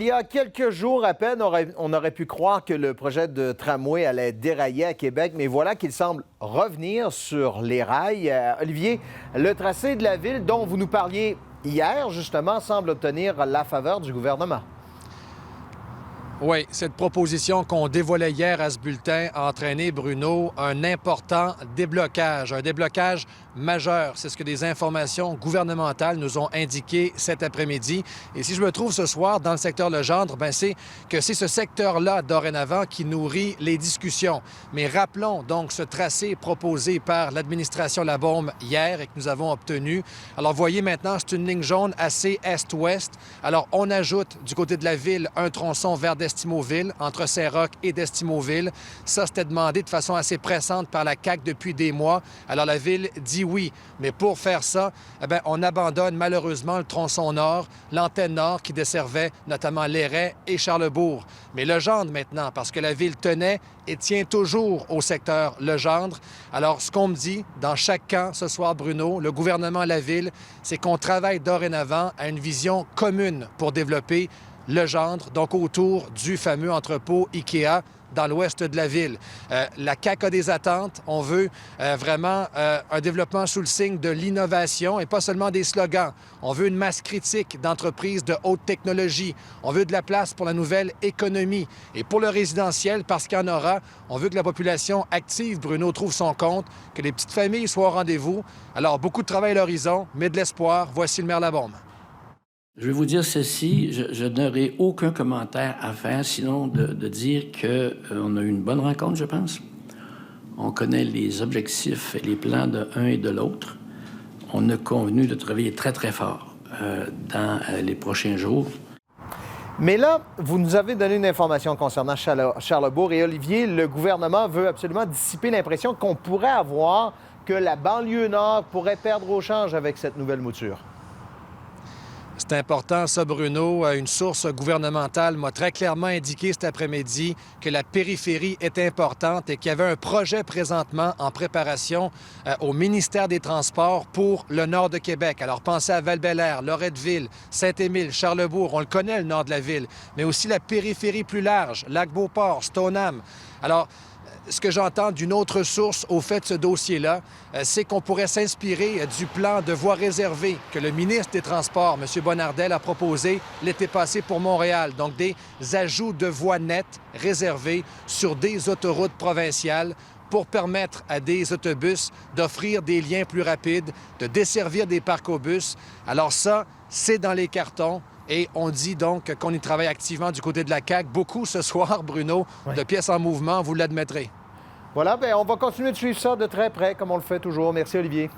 Il y a quelques jours à peine, on aurait pu croire que le projet de tramway allait dérailler à Québec, mais voilà qu'il semble revenir sur les rails. Olivier, le tracé de la ville dont vous nous parliez hier, justement, semble obtenir la faveur du gouvernement. Oui, cette proposition qu'on dévoilait hier à ce bulletin a entraîné, Bruno, un important déblocage, un déblocage majeur. C'est ce que des informations gouvernementales nous ont indiqué cet après-midi. Et si je me trouve ce soir dans le secteur Legendre, c'est que c'est ce secteur-là, dorénavant, qui nourrit les discussions. Mais rappelons donc ce tracé proposé par l'administration Labaume hier et que nous avons obtenu. Alors, voyez maintenant, c'est une ligne jaune assez est-ouest. Alors, on ajoute du côté de la ville un tronçon vers d'Estimauville, entre Saint-Roch et d'Estimauville. Ça, c'était demandé de façon assez pressante par la CAQ depuis des mois. Alors, la ville dit oui. Mais pour faire ça, on abandonne malheureusement le tronçon nord, l'antenne nord qui desservait notamment Lairet et Charlesbourg. Mais Legendre maintenant, parce que la ville tenait et tient toujours au secteur Legendre. Alors, ce qu'on me dit dans chaque camp ce soir, Bruno, le gouvernement, la ville, c'est qu'on travaille dorénavant à une vision commune pour développer Legendre, donc autour du fameux entrepôt IKEA dans l'ouest de la ville. La CAQ a des attentes. On veut vraiment un développement sous le signe de l'innovation et pas seulement des slogans. On veut une masse critique d'entreprises de haute technologie. On veut de la place pour la nouvelle économie. Et pour le résidentiel, parce qu'il y en aura, on veut que la population active, Bruno, trouve son compte, que les petites familles soient au rendez-vous. Alors, beaucoup de travail à l'horizon, mais de l'espoir. Voici le maire Labaume. Je vais vous dire ceci, je n'aurai aucun commentaire à faire, sinon de dire qu'on a eu une bonne rencontre, je pense. On connaît les objectifs et les plans de l'un et de l'autre. On a convenu de travailler très, très fort dans les prochains jours. Mais là, vous nous avez donné une information concernant Charlesbourg et Olivier. Le gouvernement veut absolument dissiper l'impression qu'on pourrait avoir que la banlieue nord pourrait perdre au change avec cette nouvelle mouture. C'est important, ça, Bruno. Une source gouvernementale m'a très clairement indiqué cet après-midi que la périphérie est importante et qu'il y avait un projet présentement en préparation au ministère des Transports pour le nord de Québec. Alors, pensez à Val-Bélair, Loretteville, Saint-Émile, Charlesbourg. On le connaît, le nord de la ville, mais aussi la périphérie plus large, Lac-Beauport, Stoneham. Alors, ce que j'entends d'une autre source au fait de ce dossier-là, c'est qu'on pourrait s'inspirer du plan de voies réservées que le ministre des Transports, M. Bonnardel, a proposé l'été passé pour Montréal. Donc, des ajouts de voies nettes réservées sur des autoroutes provinciales pour permettre à des autobus d'offrir des liens plus rapides, de desservir des parcs aux bus. Alors ça, c'est dans les cartons. Et on dit donc qu'on y travaille activement du côté de la CAQ. Beaucoup ce soir, Bruno, de pièces en mouvement, vous l'admettrez. Voilà, on va continuer de suivre ça de très près, comme on le fait toujours. Merci, Olivier.